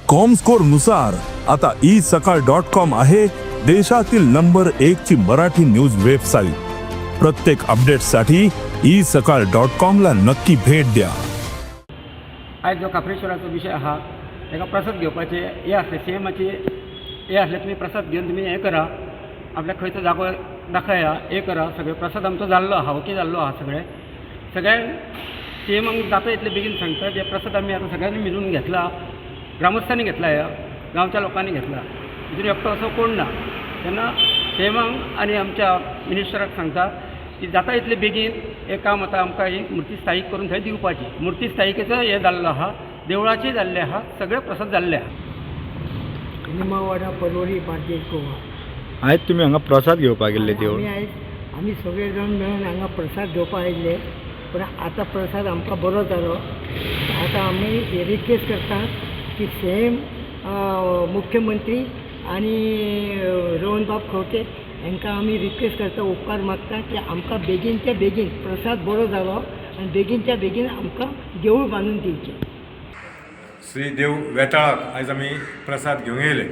Comscore नुसार आता isakal.com आहे देशातील नंबर 1 ची मराठी न्यूज वेबसाईट। प्रत्येक अपडेटसाठी isakal.com ला नक्की भेट द्या। आज जो काप्रेश्वराचो विषय आहा ताका प्रसाद घेवपाचे हे आसले सीएमाचे हे आसले तुमी प्रसाद घेवन तुमी हे करा आपल्याक खंयचो जागो दाखया हे करा सगळे प्रसाद आमचो जाल्लो आहा ओके जाल्लो आहा सगळे सीएमाक जाता इतले बेगीन सांगता जे प्रसाद आमी आतां सगळ्यांनी मिळून घेतला ग्रामस्थांनी घेतला ह्या गांवच्या लोकांनी घेतला तितून एकटो असो कोण ना तेन्ना सीएमाक आनी आमच्या मिनिस्टराक सांगता की जाता इतले बेगीन हे काम आतां आमकां ही मुर्ती स्थायीक करून थंय दिवपाची मुर्ती स्थायिकेचो हे जाल्लो आहा देवळाचें जाल्लें आहा सगळे प्रसाद जाल्ले आहा। निमावाडा परवरी बार्देस गोवा। आयज तुमी हांगा प्रसाद घेवपाक गेल्ले देवळ आमी सगळे जाण मेळून हांगा प्रसाद घेवपाक आयिल्ले पण आतां प्रसाद आमकां बरो जालो। आतां आमी रिक्वेस्ट करता की सेम मुख्यमंत्री आनी रोहनबाब खंवटे हांकां आमी रिक्वेस्ट करता उपकार मागता की आमकां बेगीनच्या बेगीन प्रसाद बरो जालो आनी बेगीनच्या बेगीन आमकां देवूळ बांदून दिवचें। श्री देव वेताळाक आयज आमी प्रसाद घेवंक येयले।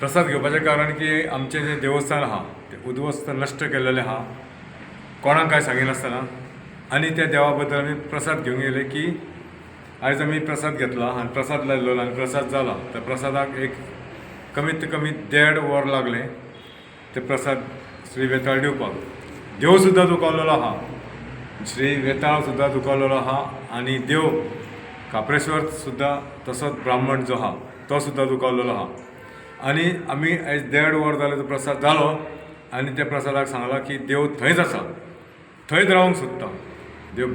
प्रसाद घेवपाचें कारण की आमचें जें देवस्थान आहा तें उद्ध्वस्त नश्ट केल्लेलें आहा कोणाक कांय सांगिनासतना आनी त्या देवा बद्दल आमी प्रसाद घेवंक येयले की आयज आमी प्रसाद घेतला आनी प्रसाद लायलो आनी प्रसाद जाला त्या प्रसादाक एक कमीत कमी 1.5 वर लागले ते प्रसाद श्री वेताळ दिवपाक। देव सुद्दां दुखावलेलो आहा श्री वेताळ सुद्दां दुखावलेलो आहा आनी देव काप्रेश्वर सुद्दां तसोच ब्राह्मण जो आहा तो सुद्दां दुखावलेलो आहा आनी आमी आयज 1.5 वर जाले तो प्रसाद जालो आनी त्या प्रसादाक सांगलां की देव थंयच आसा थंयच रावंक सोदता देव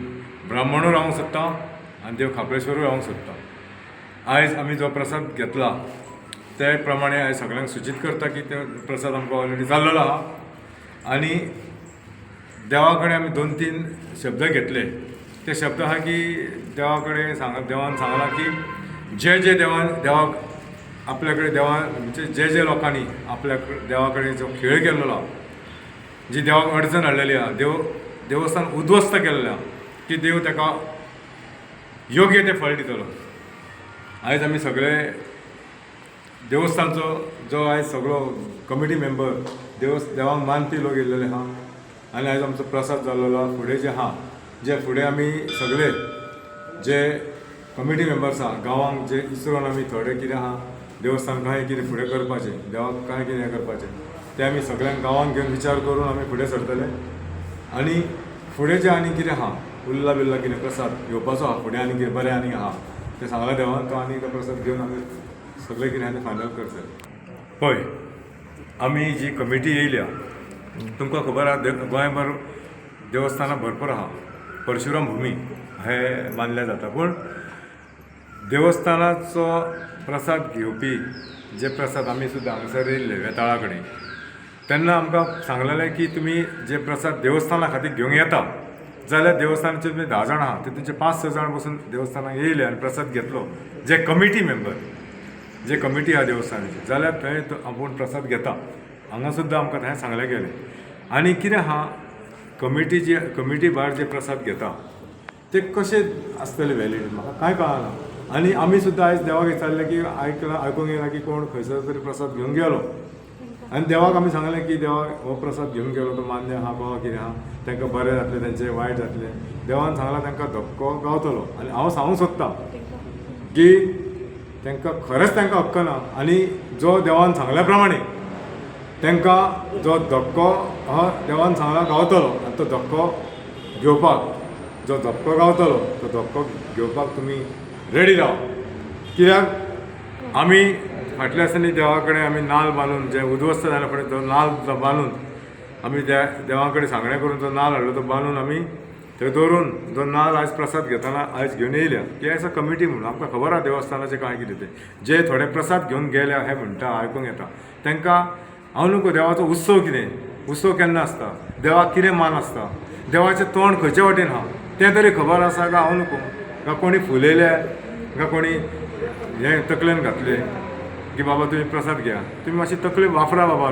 ब्राह्मणूय रावंक सोदता आनी देव काप्रेश्वरूय रावंक सोदता। आयज आमी जो प्रसाद घेतला ते प्रमाणे आयज सगळ्यांक सूचित करता की ते प्रसाद आमकां ऑलरेडी जाल्लो आहा आनी देवा कडेन आमी 2-3 शब्द घेतले। ते शब्द आहा की देवा कडेन देवान सांगलां की जे देवाक आपल्या कडेन म्हणजे जे लोकांनी आपल्या देवा कडेन जो खेळ केल्लो आहा जी देवाक अडचण हाडलेली आहा देवस्थान उद्ध्वस्त केल्लें आहा की देव ताका योग्य ते फळ दितलो। आयज आमी सगळे देवस्थानचो जो आयज सगळो कमिटी मेंबर देवाक मानपी लोक येयल्लेले आहा आनी आयज आमचो प्रसाद जाल्लो आहा। फुडें जे फुडें आमी सगळे जे कमिटी मेंबर्स आहा गांवांक जे इसरोन आमी थोडे कितें आहा देवस्थान कांय कितें फुडें करपाचें देवाक कांय कितें करपाचें तें आमी सगळ्यांक गांवांक घेवन विचार करून आमी फुडें सरतले आनी फुडें जें आनी कितें आहा उरला बिल्ला कितें प्रसाद घेवपाचो आहा फुडें आनी कितें बरें आनी आहा तें सांगलां देवान तो आनी तो प्रसाद घेवन आमी सगळें कितें आहा तें फायनल करतले। पळय आमी जी कमिटी येयल्या तुमकां खबर आहा गोंयभर देवस्थानां भरपूर आहा परशुराम भुमी हे मानलें जाता पूण देवस्थानाचो प्रसाद घेवपी जे प्रसाद आमी सुद्दां हांगासर येयल्ले वेताळा कडेन तेन्ना आमकां सांगलेलें की तुमी जे प्रसाद देवस्थाना खातीर घेवंक येता जाल्यार देवस्थानाचे तुमी 10 जाण आहा तितूंचे 5-6 जाण बसून देवस्थानाक येयले आनी प्रसाद घेतलो जे कमिटी मेंबर जे कमिटी आहा देवस्थानाची जाल्यार थंय आपूण प्रसाद घेता हांगा सुद्दां आमकां थंय सांगलें गेलें। आनी कितें आहा कमिटी भायर जे प्रसाद घेता ते कशे आसतले वॅलीड म्हाका कांय कळना आनी आमी सुद्दां आयज देवाक विचारलें की आयकूंक येना की कोण खंयसर तरी प्रसाद घेवन गेलो आनी देवाक आमी सांगलें की देवाक हो प्रसाद घेवन गेलो तो मान्य आहा बाबा कितें आहा तांकां बरें जातलें तेंचें वायट जातलें देवान सांगलां तांकां धक्को गावतलो आनी हांव सांगूंक सोदतां की तांकां खरेंच तांकां हक्क ना आनी जो देवान सांगल्या प्रमाणे तांकां जो धक्को हो देवान सांगला गावतलो आनी तो धक्को घेवपाक जो धक्को गावतलो तो धक्को घेवपाक तुमी रेडी राव। कित्याक आमी फाटल्या दिसांनी देवा कडेन आमी नाल्ल बांदून जे उद्ध्वस्त जाल्या फुडें तो नाल्ल बांदून आमी त्या देवा कडेन सांगणें करून जो नाल्ल हाडलो तो बांदून आमी थंय दवरून जो नाल्ल आयज प्रसाद घेताना आयज घेवन येयल्या ती आयज कमिटी म्हणून आमकां खबर आहा देवस्थानाचें कांय कितें तें जे थोडे प्रसाद घेवन गेले हे म्हणटा आयकूंक येता तांकां हांव न्हू देवाचो उत्सव कितें उत्सव केन्ना आसता देवाक कितें मान आसता देवाचें तोंड खंयचे वटेन आहा तें तरी खबर आसा काय हांव नको काय कोणी फुलयल्या काय कोणी हें तकलेन घातलें की बाबा तुमी प्रसाद घेया तुमी मातशी तकली वापरा बाबा।